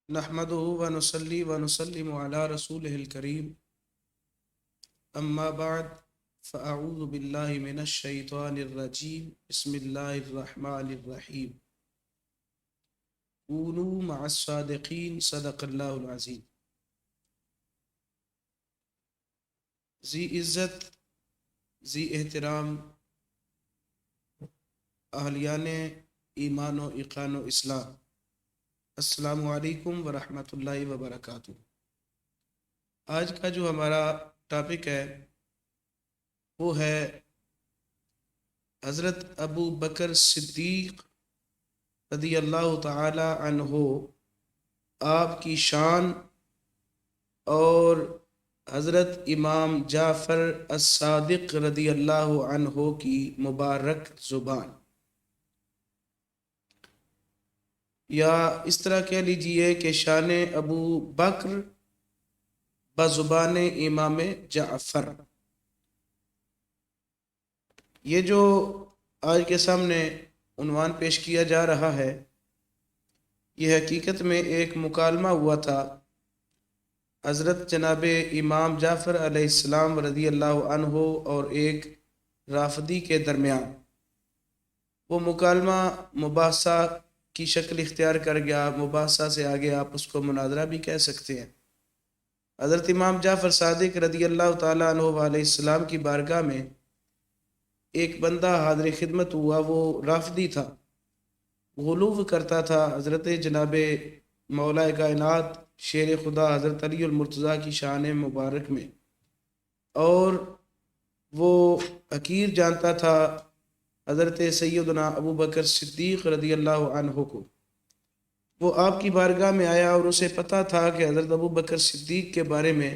نحمده ونصلي ونسلم على رسوله الكريم أما بعد فأعوذ بالله من الشيطان الرجيم بسم الله الرحمن الرحيم كونوا مع الصادقين صدق الله العظيم. ذی عزت ذی احترام اہلیان ایمان و ایقان و اسلام، السلام علیکم ورحمۃ اللہ وبرکاتہ۔ آج کا جو ہمارا ٹاپک ہے وہ ہے حضرت ابو بکر صدیق رضی اللہ تعالی عنہ، آپ کی شان اور حضرت امام جعفر الصادق رضی اللہ عنہ کی مبارک زبان، یا اس طرح کہہ لیجئے کہ شان ابو بکر بزبان امام جعفر۔ یہ جو آج کے سامنے عنوان پیش کیا جا رہا ہے، یہ حقیقت میں ایک مکالمہ ہوا تھا حضرت جناب امام جعفر علیہ السلام رضی اللہ عنہ اور ایک رافضی کے درمیان۔ وہ مکالمہ مباحثہ کی شکل اختیار کر گیا، مباحثہ سے آگے آپ اس کو مناظرہ بھی کہہ سکتے ہیں۔ حضرت امام جعفر صادق رضی اللہ تعالیٰ عنہ علیہ السلام کی بارگاہ میں ایک بندہ حاضر خدمت ہوا، وہ رافضی تھا، غلو کرتا تھا حضرت جناب مولا کائنات شیر خدا حضرت علی المرتضیٰ کی شان مبارک میں، اور وہ حقیر جانتا تھا حضرت سیدنا ابو بکر صدیق رضی اللہ عنہ کو۔ وہ آپ کی بارگاہ میں آیا اور اسے پتہ تھا کہ حضرت ابو بکر صدیق کے بارے میں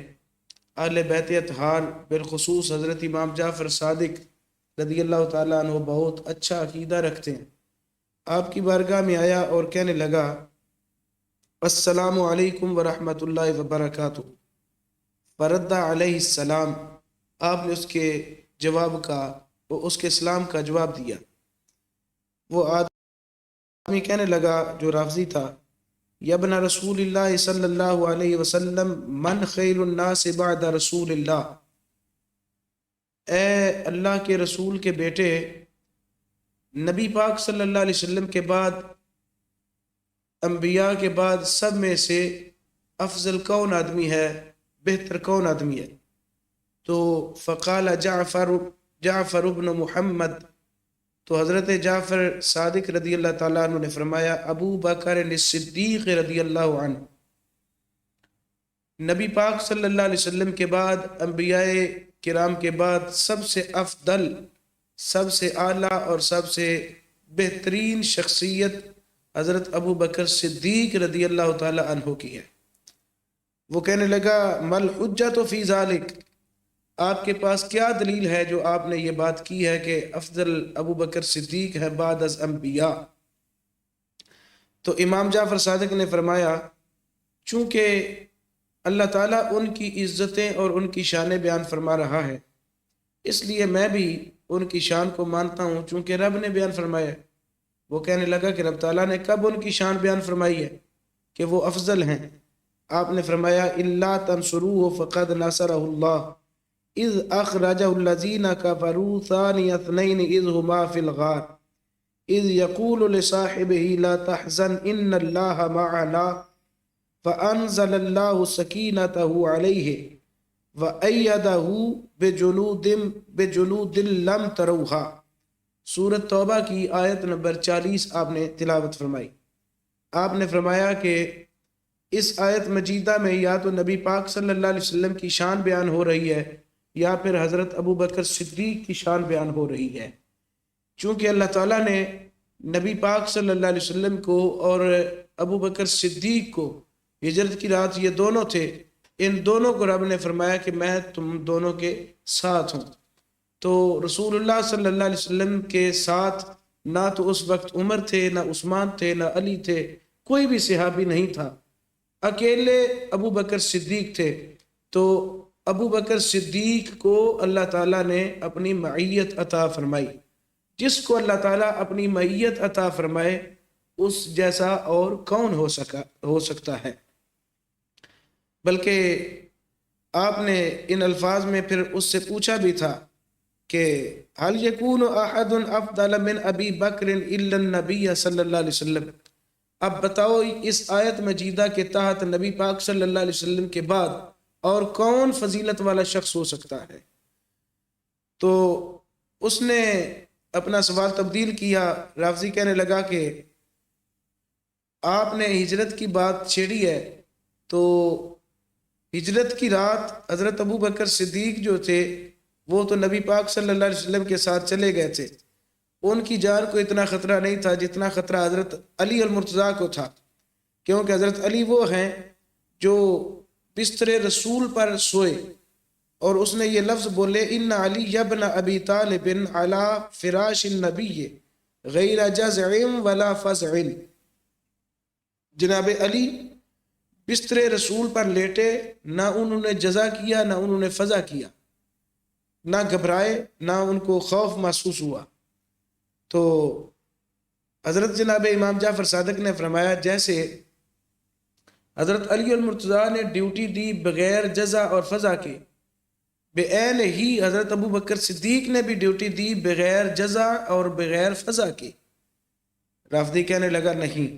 اہل بیت اطہار بالخصوص حضرت امام جعفر صادق رضی اللہ تعالیٰ عنہ بہت اچھا عقیدہ رکھتے ہیں۔ آپ کی بارگاہ میں آیا اور کہنے لگا السلام علیکم ورحمۃ اللہ وبرکاتہ۔ فرد علیہ السلام، آپ نے اس کے جواب کا، اس کے اسلام کا جواب دیا۔ وہ آدمی کہنے لگا جو رافضی تھا، یا ابن رسول اللہ صلی اللہ علیہ وسلم من خیر الناس بعد رسول اللہ، اے اللہ کے رسول کے بیٹے، نبی پاک صلی اللہ علیہ وسلم کے بعد، انبیاء کے بعد سب میں سے افضل کون آدمی ہے، بہتر کون آدمی ہے؟ تو فقال جعفر ابن محمد، تو حضرت جعفر صادق رضی اللہ تعالیٰ عنہ نے فرمایا ابو بکر صدیق رضی اللہ عنہ، نبی پاک صلی اللہ علیہ وسلم کے بعد، انبیاء کرام کے بعد سب سے افضل، سب سے اعلیٰ اور سب سے بہترین شخصیت حضرت ابو بکر صدیق رضی اللہ تعالیٰ عنہ کی ہے۔ وہ کہنے لگا مل حجت فی ذالک، آپ کے پاس کیا دلیل ہے جو آپ نے یہ بات کی ہے کہ افضل ابو بکر صدیق ہے بعد از انبیاء؟ تو امام جعفر صادق نے فرمایا چونکہ اللہ تعالیٰ ان کی عزتیں اور ان کی شانیں بیان فرما رہا ہے، اس لیے میں بھی ان کی شان کو مانتا ہوں چونکہ رب نے بیان فرمایا ہے۔ وہ کہنے لگا کہ رب تعالیٰ نے کب ان کی شان بیان فرمائی ہے کہ وہ افضل ہیں؟ آپ نے فرمایا الا تنصروه فقد نصرہ اللہ اذ اخرجہ الذین کفروا ثانی اثنین اذ ہما فی الغار اذ یقول لصاحبہ لا تحزن ان اللہ معنا فانزل اللہ سکینتہ علیہ وأیدہ بجنود لم تروہا۔ سورۃ توبہ کی آیت نمبر 40 آپ نے تلاوت فرمائی۔ آپ نے فرمایا کہ اس آیت مجیدہ میں یا تو نبی پاک صلی اللہ علیہ وسلم کی شان بیان ہو رہی ہے یا پھر حضرت ابو بکر صدیق کی شان بیان ہو رہی ہے، چونکہ اللہ تعالیٰ نے نبی پاک صلی اللہ علیہ وسلم کو اور ابو بکر صدیق کو، ہجرت کی رات یہ دونوں تھے، ان دونوں کو رب نے فرمایا کہ میں تم دونوں کے ساتھ ہوں۔ تو رسول اللہ صلی اللہ علیہ وسلم کے ساتھ نہ تو اس وقت عمر تھے، نہ عثمان تھے، نہ علی تھے، کوئی بھی صحابی نہیں تھا، اکیلے ابو بکر صدیق تھے۔ تو ابو بکر صدیق کو اللہ تعالیٰ نے اپنی معیت عطا فرمائی۔ جس کو اللہ تعالیٰ اپنی معیت عطا فرمائے اس جیسا اور کون ہو سکتا ہے۔ بلکہ آپ نے ان الفاظ میں پھر اس سے پوچھا بھی تھا کہ حل یکون احد افضل من ابی بکر الا النبی صلی اللہ علیہ وسلم، اب بتاؤ اس آیت مجیدہ کے تحت نبی پاک صلی اللہ علیہ وسلم کے بعد اور کون فضیلت والا شخص ہو سکتا ہے؟ تو اس نے اپنا سوال تبدیل کیا۔ رافضی کہنے لگا کہ آپ نے ہجرت کی بات چھیڑی ہے، تو ہجرت کی رات حضرت ابو بکر صدیق جو تھے وہ تو نبی پاک صلی اللہ علیہ وسلم کے ساتھ چلے گئے تھے، ان کی جان کو اتنا خطرہ نہیں تھا جتنا خطرہ حضرت علی المرتضیٰ کو تھا، کیونکہ حضرت علی وہ ہیں جو بستر رسول پر سوئے اور اس نے یہ لفظ بولے ان علی ابن ابی طالب علی فراش النبی غیر جزع ولا فزع، جناب علی بستر رسول پر لیٹے، نہ انہوں نے جزع کیا نہ انہوں نے فزع کیا، نہ گھبرائے نہ ان کو خوف محسوس ہوا۔ تو حضرت جناب امام جعفر صادق نے فرمایا جیسے حضرت علی المرتضیٰ نے ڈیوٹی دی بغیر جزع اور فزع کے، بے عین ہی حضرت ابو بکر صدیق نے بھی ڈیوٹی دی بغیر جزع اور بغیر فزع کے۔ رافضی کہنے لگا نہیں،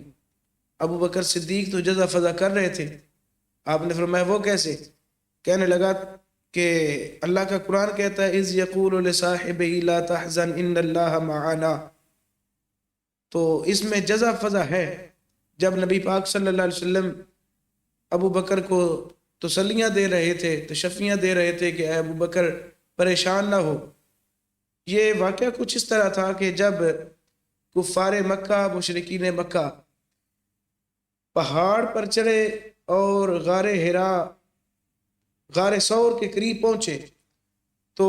ابو بکر صدیق تو جزع فزع کر رہے تھے۔ آپ نے فرمایا وہ کیسے؟ کہنے لگا کہ اللہ کا قرآن کہتا ہے اذ یقول لصاحبہ لا تحزن ان اللہ معنا، تو اس میں جزع فزع ہے۔ جب نبی پاک صلی اللہ علیہ وسلم ابو بکر کو تسلیاں دے رہے تھے، تشفیاں دے رہے تھے کہ اے ابو بکر پریشان نہ ہو، یہ واقعہ کچھ اس طرح تھا کہ جب کفار مکہ مشرکین مکہ پہاڑ پر چڑھے اور غار حرا غار ثور کے قریب پہنچے تو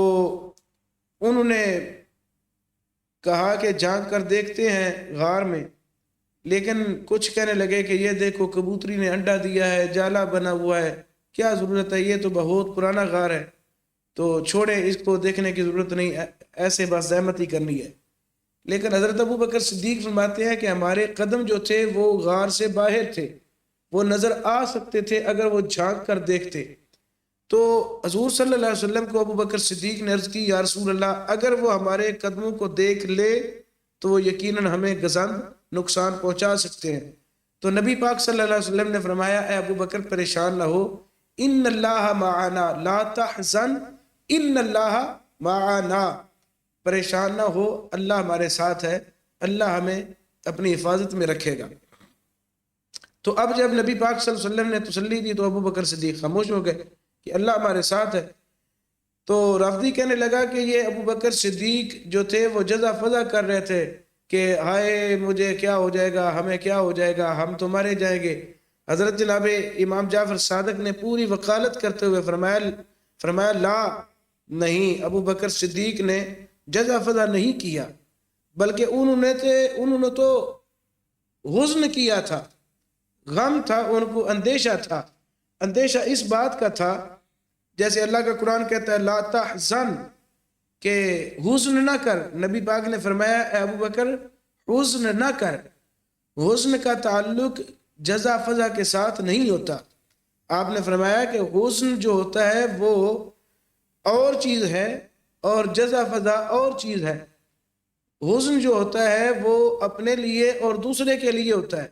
انہوں نے کہا کہ جھانک کر دیکھتے ہیں غار میں، لیکن کچھ کہنے لگے کہ یہ دیکھو کبوتری نے انڈا دیا ہے، جالا بنا ہوا ہے، کیا ضرورت ہے، یہ تو بہت پرانا غار ہے، تو چھوڑیں اس کو، دیکھنے کی ضرورت نہیں، ایسے بس زحمت ہی کرنی ہے۔ لیکن حضرت ابو بکر صدیق فرماتے ہیں کہ ہمارے قدم جو تھے وہ غار سے باہر تھے، وہ نظر آ سکتے تھے اگر وہ جھانک کر دیکھتے۔ تو حضور صلی اللہ علیہ وسلم کو ابو بکر صدیق نے عرض کی یا رسول اللہ اگر وہ ہمارے قدموں کو دیکھ لے تو وہ یقیناً ہمیں گزند نقصان پہنچا سکتے ہیں۔ تو نبی پاک صلی اللہ علیہ وسلم نے فرمایا اے ابو بکر پریشان نہ ہو، ان اللہ معنا لا تحزن ان اللہ معنا، پریشان نہ ہو، اللہ ہمارے ساتھ ہے، اللہ ہمیں اپنی حفاظت میں رکھے گا۔ تو اب جب نبی پاک صلی اللہ علیہ وسلم نے تسلی دی تو ابو بکر صدیق خاموش ہو گئے کہ اللہ ہمارے ساتھ ہے۔ تو رافضی کہنے لگا کہ یہ ابو بکر صدیق جو تھے وہ جزع فزع کر رہے تھے کہ ہائے مجھے کیا ہو جائے گا، ہمیں کیا ہو جائے گا، ہم تو مارے جائیں گے۔ حضرت جناب امام جعفر صادق نے پوری وکالت کرتے ہوئے فرمایا لا، نہیں، ابو بکر صدیق نے جزع فزع نہیں کیا، بلکہ انہوں نے تو حزن کیا تھا، غم تھا، ان کو اندیشہ تھا۔ اندیشہ اس بات کا تھا جیسے اللہ کا قرآن کہتا ہے لا تحزن، کہ حزن نہ کر۔ نبی پاک نے فرمایا اے ابو بکر حزن نہ کر۔ حزن کا تعلق جزع فزع کے ساتھ نہیں ہوتا۔ آپ نے فرمایا کہ حزن جو ہوتا ہے وہ اور چیز ہے اور جزع فزع اور چیز ہے۔ حزن جو ہوتا ہے وہ اپنے لیے اور دوسرے کے لیے ہوتا ہے،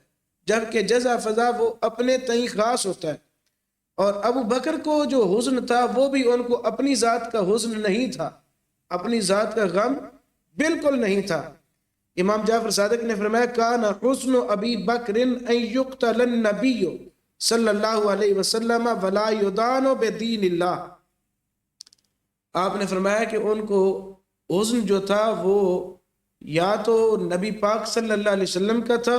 جبکہ جزع فزع وہ اپنے تئیں خاص ہوتا ہے۔ اور ابو بکر کو جو حزن تھا وہ بھی ان کو اپنی ذات کا حزن نہیں تھا، اپنی ذات کا غم بالکل نہیں تھا۔ امام جعفر صادق نے فرمایا کان حزن ابی بکر ان یقتل النبی صلی اللہ علیہ وسلم ولا یدان بدین اللہ۔ آپ نے فرمایا کہ ان کو حزن جو تھا وہ یا تو نبی پاک صلی اللہ علیہ وسلم کا تھا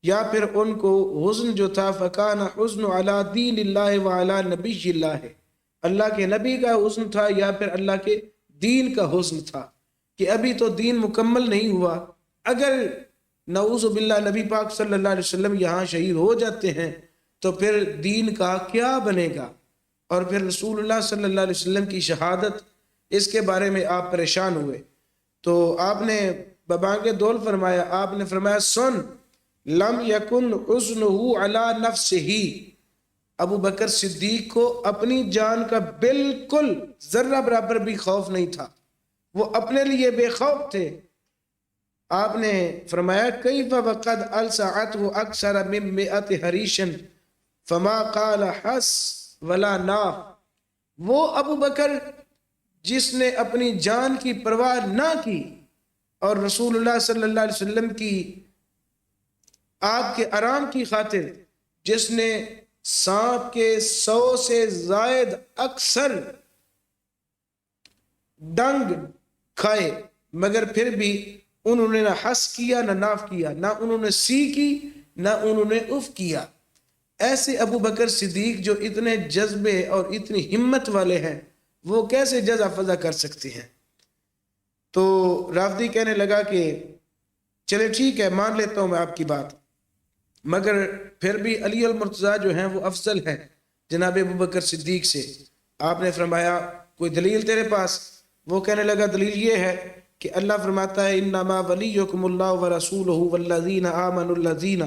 یا پھر ان کو حزن جو تھا فکان حزن علی دین اللہ وعلی نبی اللہ، اللہ کے نبی کا حزن تھا یا پھر اللہ کے دین کا حزن تھا کہ ابھی تو دین مکمل نہیں ہوا۔ اگر نعوذ باللہ نبی پاک صلی اللہ علیہ وسلم یہاں شہید ہو جاتے ہیں تو پھر دین کا کیا بنے گا، اور پھر رسول اللہ صلی اللہ علیہ وسلم کی شہادت، اس کے بارے میں آپ پریشان ہوئے۔ تو آپ نے ببانگ دول فرمایا، آپ نے فرمایا سن لم یکن حزنہ علی نفسہ، ابو بکر صدیق کو اپنی جان کا بالکل ذرہ برابر بھی خوف نہیں تھا، وہ اپنے لیے بے خوف تھے۔ آپ نے فرمایا کیف وقد السعته اکثر من 100 حریشن فما قال حس ولا ناف، وہ ابو بکر جس نے اپنی جان کی پرواہ نہ کی اور رسول اللہ صلی اللہ علیہ وسلم کی آپ کے آرام کی خاطر جس نے سانپ کے 100 سے زائد اکثر ڈنگ کھائے، مگر پھر بھی انہوں نے نہ حس کیا نہ ناف کیا، نہ انہوں نے سی کی نہ انہوں نے اف کیا۔ ایسے ابو بکر صدیق جو اتنے جذبے اور اتنی ہمت والے ہیں، وہ کیسے جزا فضا کر سکتے ہیں؟ تو رافضی کہنے لگا کہ چلے ٹھیک ہے، مان لیتا ہوں میں آپ کی بات، مگر پھر بھی علی المرتضیٰ جو ہیں وہ افضل ہیں جناب ابو بکر صدیق سے۔ آپ نے فرمایا کوئی دلیل تیرے پاس؟ وہ کہنے لگا دلیل یہ ہے کہ اللہ فرماتا ہے انما ولیکم اللہ ورسولہ والذین آمنوا الذین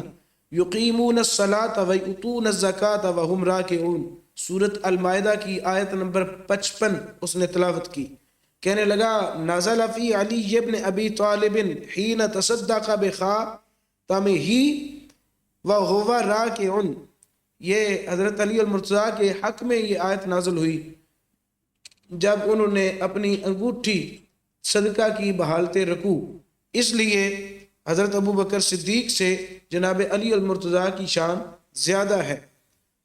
یقیمون الصلاۃ ویؤتون الزکاۃ وہم راکعون، سورۃ المائدہ کی آیت نمبر 55 اس نے تلاوت کی۔ کہنے لگا نزل فی علی ابن ابی طالب حین تصدق بخاتمہ وہو راکع، یہ حضرت علی المرتضیٰ کے حق میں یہ آیت نازل ہوئی جب انہوں نے اپنی انگوٹھی صدقہ کی بحالت رکوع۔ اس لیے حضرت ابو بکر صدیق سے جناب علی المرتضیٰ کی شان زیادہ ہے۔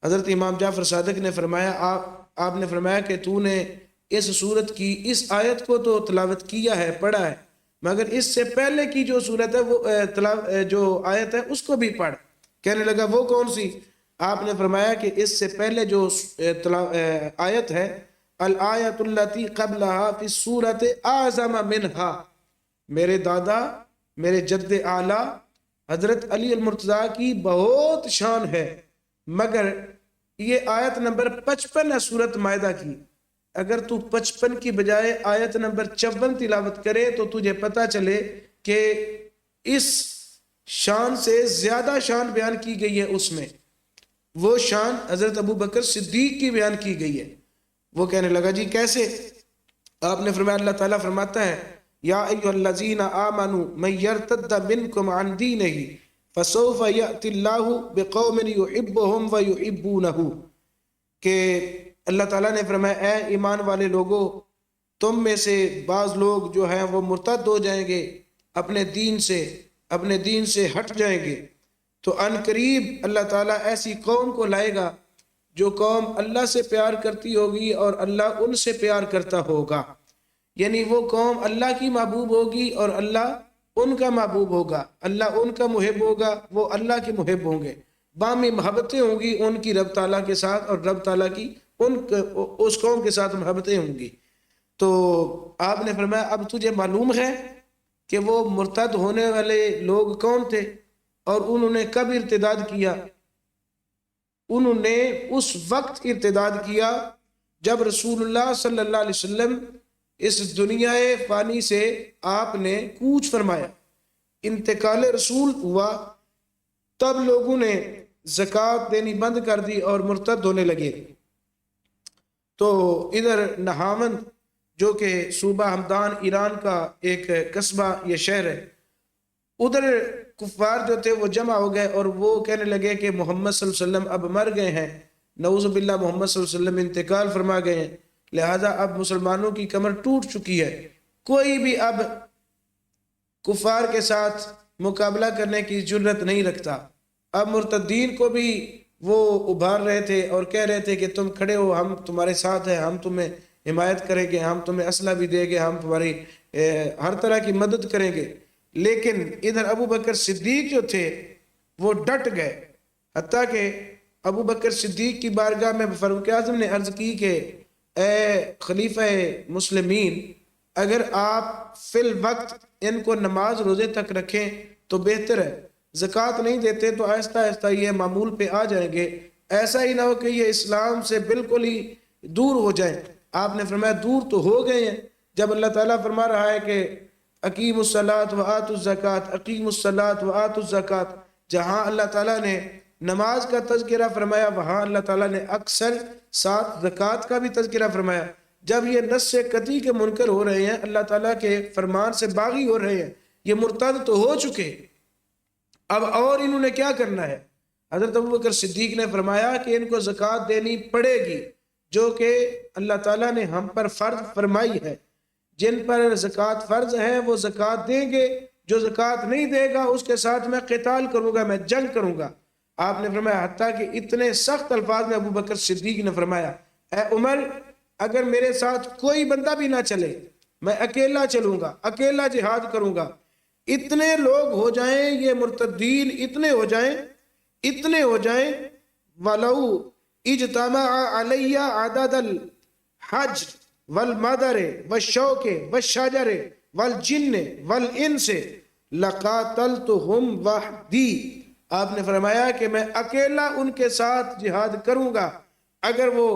حضرت امام جعفر صادق نے فرمایا آپ نے فرمایا کہ تو نے اس صورت کی اس آیت کو تو تلاوت کیا ہے، پڑھا ہے، مگر اس سے پہلے کی جو صورت ہے وہ جو آیت ہے اس کو بھی پڑھ۔ کہنے لگا وہ کون سی؟ آپ نے فرمایا کہ اس سے پہلے جو آیت ہے الآیت التی قبلہا فی السورۃ اعظم منہا، میرے دادا میرے جد اعلیٰ حضرت علی المرتضیٰ کی بہت شان ہے، مگر یہ آیت نمبر 55 ہے سورۃ مائدہ کی، اگر تو 55 کی بجائے آیت نمبر 54 تلاوت کرے تو تجھے پتہ چلے کہ اس شان سے زیادہ شان بیان کی گئی ہے، اس میں وہ شان حضرت ابو بکر صدیق کی بیان کی گئی ہے۔ وہ کہنے لگا جی کیسے؟ آپ نے فرمایا اللہ تعالیٰ فرماتا ہے یا ایھا الذین آمنوا من یرتد منکم عن دینہ فسوف یأتی اللہ بقوم یحبہم ویحبونہ، کہ اللہ تعالیٰ نے فرمایا اے ایمان والے لوگوں، تم میں سے بعض لوگ جو ہیں وہ مرتد ہو جائیں گے، اپنے دین سے ہٹ جائیں گے، تو ان قریب اللہ تعالیٰ ایسی قوم کو لائے گا جو قوم اللہ سے پیار کرتی ہوگی اور اللہ ان سے پیار کرتا ہوگا، یعنی وہ قوم اللہ کی محبوب ہوگی اور اللہ ان کا محبوب ہوگا، اللہ ان کا محب ہوگا، وہ اللہ کے محب ہوں گے، باہمی محبتیں ہوں گی ان کی رب تعالیٰ کے ساتھ اور رب تعالیٰ کی اس قوم کے ساتھ محبتیں ہوں گی۔ تو آپ نے فرمایا اب تجھے معلوم ہے کہ وہ مرتد ہونے والے لوگ کون تھے اور انہوں نے کب ارتداد کیا؟ انہوں نے اس وقت ارتداد کیا جب رسول اللہ صلی اللہ علیہ وسلم اس دنیا فانی سے آپ نے کوچ فرمایا، انتقال رسول ہوا، تب لوگوں نے زکوٰۃ دینی بند کر دی اور مرتد ہونے لگے۔ تو ادھر نہاون جو کہ صوبہ ہمدان ایران کا ایک قصبہ یہ شہر ہے، ادھر کفار جو تھے وہ جمع ہو گئے اور وہ کہنے لگے کہ محمد صلی اللہ علیہ وسلم اب مر گئے ہیں، نعوذ باللہ محمد صلی اللہ علیہ وسلم انتقال فرما گئے ہیں، لہذا اب مسلمانوں کی کمر ٹوٹ چکی ہے، کوئی بھی اب کفار کے ساتھ مقابلہ کرنے کی جرت نہیں رکھتا۔ اب مرتدین کو بھی وہ ابھار رہے تھے اور کہہ رہے تھے کہ تم کھڑے ہو، ہم تمہارے ساتھ ہیں، ہم تمہیں حمایت کریں گے، ہم تمہیں اسلحہ بھی دیں گے، ہم تمہاری ہر طرح کی مدد کریں گے، لیکن ادھر ابو بکر صدیق جو تھے وہ ڈٹ گئے، حتیٰ کہ ابو بکر صدیق کی بارگاہ میں فاروق اعظم نے عرض کی کہ اے خلیفہ مسلمین، اگر آپ فی الوقت ان کو نماز روزے تک رکھیں تو بہتر ہے، زکوٰۃ نہیں دیتے تو آہستہ آہستہ یہ معمول پہ آ جائیں گے، ایسا ہی نہ ہو کہ یہ اسلام سے بالکل ہی دور ہو جائیں۔ آپ نے فرمایا دور تو ہو گئے ہیں، جب اللہ تعالیٰ فرما رہا ہے کہ اقیموا الصلاۃ وآتوا الزکاۃ، اقیموا الصلاۃ وآتوا الزکاۃ، جہاں اللہ تعالیٰ نے نماز کا تذکرہ فرمایا وہاں اللہ تعالیٰ نے اکثر ساتھ زکوٰۃ کا بھی تذکرہ فرمایا۔ جب یہ نص سے قطعی کے منکر ہو رہے ہیں، اللہ تعالیٰ کے فرمان سے باغی ہو رہے ہیں، یہ مرتد تو ہو چکے، اب اور انہوں نے کیا کرنا ہے؟ حضرت ابوبکر صدیق نے فرمایا کہ ان کو زکوٰۃ دینی پڑے گی، جو کہ اللہ تعالیٰ نے ہم پر فرض فرمائی ہے۔ جن پر زکوٰۃ فرض ہے وہ زکوٰۃ دیں گے، جو زکوٰۃ نہیں دے گا اس کے ساتھ میں قتال کروں گا، میں جنگ کروں گا۔ آپ نے فرمایا، حتیٰ کہ اتنے سخت الفاظ میں ابوبکر صدیق نے فرمایا، اے عمر، اگر میرے ساتھ کوئی بندہ بھی نہ چلے، میں اکیلا چلوں گا، اکیلا جہاد کروں گا، اتنے لوگ ہو جائیں، یہ مرتدین اتنے ہو جائیں وَلَوْ اجتمع عَلَيَّ عَدَدَ الْحَجْرِ وَالْمَدَرِ وَالشَّوْكِ وَالشَّجَرِ وَالْجِنِّ وَالْإِنسِ لَقَاتَلْتُهُمْ وَحْدِي۔ آپ نے فرمایا کہ میں اکیلا ان کے ساتھ جہاد کروں گا، اگر وہ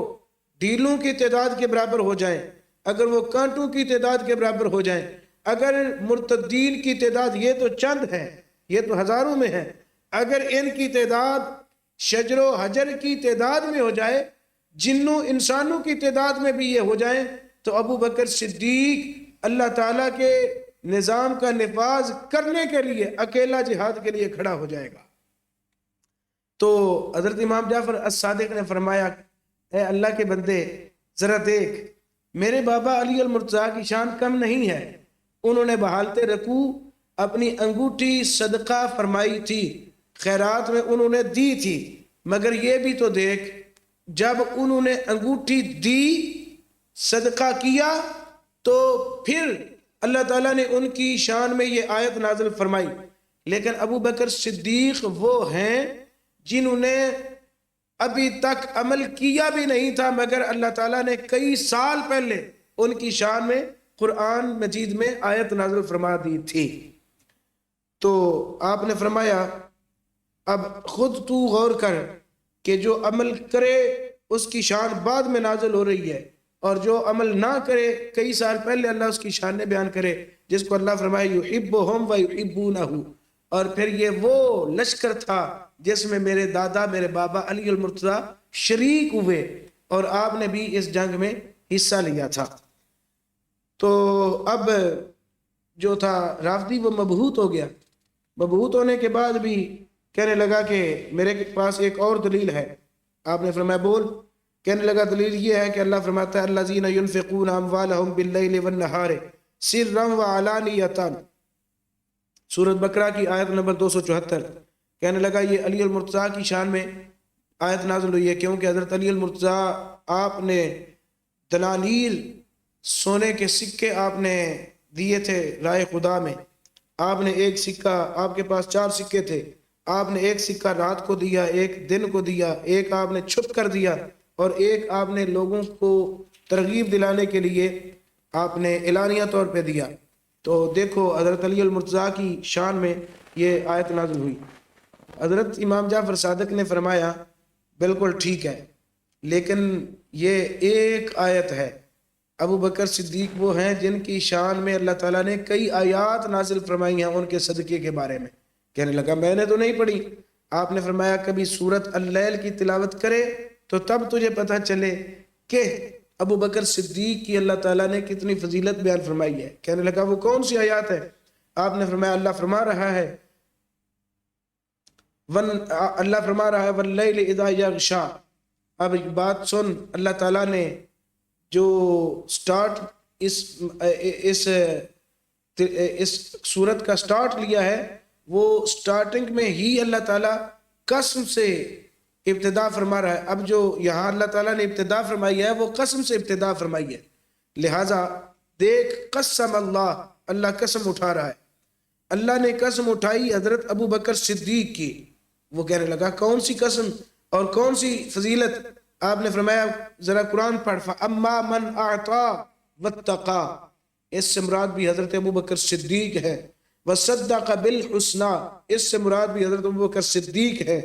ڈھیلوں کی تعداد کے برابر ہو جائیں، اگر وہ کانٹوں کی تعداد کے برابر ہو جائیں، اگر مرتدین کی تعداد یہ تو چند ہے، یہ تو ہزاروں میں ہے، اگر ان کی تعداد شجر و حجر کی تعداد میں ہو جائے، جنوں انسانوں کی تعداد میں بھی یہ ہو جائیں، تو ابو بکر صدیق اللہ تعالیٰ کے نظام کا نفاذ کرنے کے لیے اکیلا جہاد کے لیے کھڑا ہو جائے گا۔ تو حضرت امام جعفر الصادق نے فرمایا، اے اللہ کے بندے، ذرا دیکھ، میرے بابا علی المرتضیٰ کی شان کم نہیں ہے، انہوں نے بحالت رکوع اپنی انگوٹھی صدقہ فرمائی تھی، خیرات میں انہوں نے دی تھی، مگر یہ بھی تو دیکھ، جب انہوں نے انگوٹھی دی، صدقہ کیا، تو پھر اللہ تعالیٰ نے ان کی شان میں یہ آیت نازل فرمائی۔ لیکن ابو بکر صدیق وہ ہیں جنہوں نے ابھی تک عمل کیا بھی نہیں تھا، مگر اللہ تعالیٰ نے کئی سال پہلے ان کی شان میں قرآن مجید میں آیت نازل فرما دی تھی۔ تو آپ نے فرمایا، اب خود تو غور کر کہ جو عمل کرے اس کی شان بعد میں نازل ہو رہی ہے، اور جو عمل نہ کرے کئی سال پہلے اللہ اس کی شان بیان کرے، جس کو اللہ فرمائے یحبہم و یحبونہ، اور پھر یہ وہ لشکر تھا جس میں میرے دادا، میرے بابا علی المرتضیٰ شریک ہوئے، اور آپ نے بھی اس جنگ میں حصہ لیا تھا۔ تو اب جو تھا رافضی وہ مبہوت ہو گیا، مبہوت ہونے کے بعد بھی کہنے لگا کہ میرے پاس ایک اور دلیل ہے۔ آپ نے فرمایا بول۔ کہنے لگا دلیل یہ ہے کہ اللہ فرماتا ہے الذین ينفقون اموالهم باللیل والنہار سرا وعلانیۃ، سورۃ بقرہ کی آیت نمبر 274۔ کہنے لگا یہ علی المرتضیٰ کی شان میں آیت نازل ہوئی ہے، کیونکہ حضرت علی المرتضیٰ آپ نے دنانیر، سونے کے سکے آپ نے دیے تھے رائے خدا میں۔ آپ نے ایک سکہ، آپ کے پاس 4 سکے تھے، آپ نے ایک سکہ رات کو دیا، ایک دن کو دیا، ایک آپ نے چھپ کر دیا، اور ایک آپ نے لوگوں کو ترغیب دلانے کے لیے آپ نے اعلانیہ طور پہ دیا۔ تو دیکھو حضرت علی المرتضیٰ کی شان میں یہ آیت نازل ہوئی۔ حضرت امام جعفر صادق نے فرمایا بالکل ٹھیک ہے، لیکن یہ ایک آیت ہے۔ ابو بکر صدیق وہ ہیں جن کی شان میں اللہ تعالیٰ نے کئی آیات نازل فرمائی ہیں ان کے صدقے کے بارے میں۔ کہنے لگا میں نے تو نہیں پڑھی۔ آپ نے فرمایا کبھی سورت اللیل کی تلاوت کرے تو تب تجھے پتہ چلے کہ ابو بکر صدیق کی اللہ تعالیٰ نے کتنی فضیلت بیان فرمائی ہے۔ کہنے لگا وہ کون سی آیات ہے؟ آپ نے فرمایا اللہ فرما رہا ہے واللیل اذا یغشا۔ اب بات سن، اللہ تعالیٰ نے جو سٹارٹ اس سورت کا سٹارٹ لیا ہے، وہ سٹارٹنگ میں ہی اللہ تعالیٰ قسم سے ابتدا فرما رہا ہے۔ اب جو یہاں اللہ تعالیٰ نے ابتدا فرمائی ہے وہ قسم سے ابتدا فرمائی ہے، لہٰذا دیکھ قسم اللہ قسم اٹھا رہا ہے۔ اللہ نے قسم اٹھائی حضرت ابو بکر صدیق کی۔ وہ کہنے لگا کون سی قسم اور کون سی فضیلت؟ آپ نے فرمایا ذرا قرآن پڑھ، فَأَمَّا مَنْ أَعْطَى وَاتَّقَى، اس سے مراد بھی حضرت ابو بکر صدیق ہے۔ وَصَدَّقَ بِالْحُسْنَى، اس سے مراد بھی حضرت ابو بکر صدیق ہے۔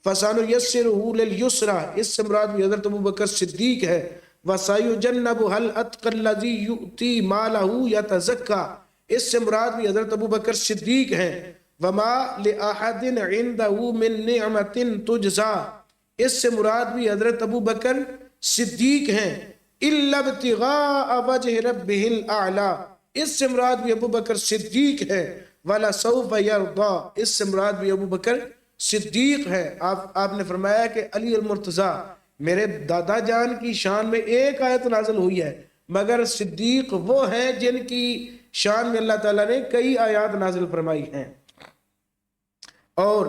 فَسَنُيَسِّرُهُ لِلْيُسْرَى، اس سے مراد بھی حضرت ابو بکر صدیق ہے۔ وَسَيُجَنَّبُهَا الْأَتْقَى الَّذِي يُؤْتِي مَالَهُ يَتَزَكَّى، اس سے مراد بھی حضرت ابو بکر صدیق ہیں۔ وما لأحد عنده من نعمت تجزا، اس سے مراد بھی حضرت ابو بکر صدیق ہیں، الا ابتغاء وجہ ربہ الاعلی، اس سے مراد بھی ابو بکر صدیق ہے، ولا سوف یرضا، اس سے مراد بھی ابو بکر صدیق ہے۔ آپ نے فرمایا کہ علی المرتضیٰ، میرے دادا جان کی شان میں ایک آیت نازل ہوئی ہے، مگر صدیق وہ ہیں جن کی شان میں اللہ تعالیٰ نے کئی آیات نازل فرمائی ہیں۔ اور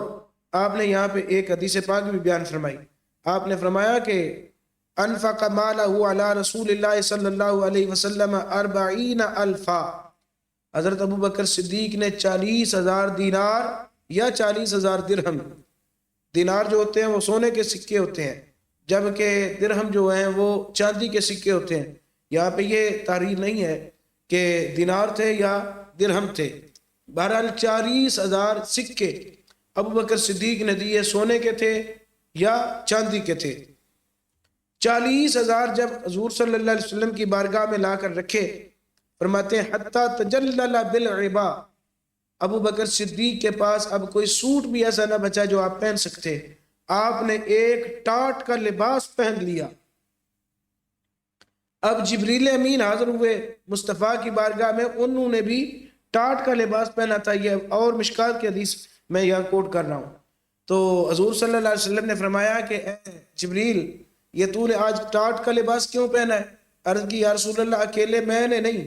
آپ نے یہاں پہ ایک حدیث پاک بھی بیان فرمائی، آپ نے فرمایا کہ انفق مالہ علی رسول اللہ صلی اللہ علیہ وسلم 40,000، حضرت ابو بکر صدیق نے 40,000 دینار یا 40,000 درہم، دینار جو ہوتے ہیں وہ سونے کے سکے ہوتے ہیں، جبکہ درہم جو ہیں وہ چاندی کے سکے ہوتے ہیں۔ یہاں پہ یہ تحریر نہیں ہے کہ دینار تھے یا درہم تھے، بہرحال 40,000 سکے ابو بکر صدیق نے دیے، سونے کے تھے یا چاندی کے تھے۔ 40,000 جب حضور صلی اللہ علیہ وسلم کی بارگاہ میں لا کر رکھے، فرماتے ہیں حتی تجلل بالعبا، ابو بکر صدیق کے پاس اب کوئی سوٹ بھی ایسا نہ بچا جو آپ پہن سکتے، آپ نے ایک ٹاٹ کا لباس پہن لیا۔ اب جبریل امین حاضر ہوئے مصطفیٰ کی بارگاہ میں، انہوں نے بھی ٹاٹ کا لباس پہنا تھا، یہ اور مشکات کی حدیث میں یہاں کوٹ کر رہا ہوں۔ تو حضور صلی اللہ علیہ وسلم نے فرمایا کہ اے جبریل، یہ تو نے آج ٹاٹ کا لباس کیوں پہنا ہے؟ عرض کی یا رسول اللہ، اکیلے میں نے نہیں،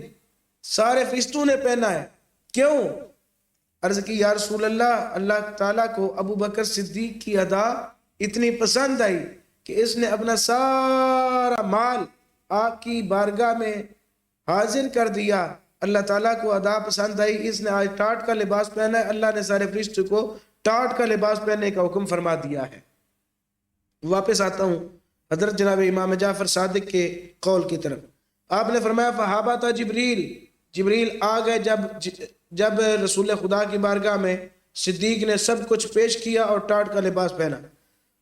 سارے فرشتوں نے پہنا ہے۔ کیوں؟ عرض کی یا رسول اللہ، اللہ تعالیٰ کو ابو بکر صدیق کی ادا اتنی پسند آئی کہ اس نے اپنا سارا مال آپ کی بارگاہ میں حاضر کر دیا۔ اللہ تعالیٰ کو ادا پسند آئی، اس نے آج ٹاٹ کا لباس پہنا ہے، اللہ نے سارے فرشتوں کو ٹاٹ کا لباس پہننے کا حکم فرما دیا ہے۔ واپس آتا ہوں حضرت جناب امام جعفر صادق کے قول کی طرف، آپ نے فرمایا فہابت جبریل، جبریل آ گئے جب رسول خدا کی بارگاہ میں صدیق نے سب کچھ پیش کیا اور ٹاٹ کا لباس پہنا،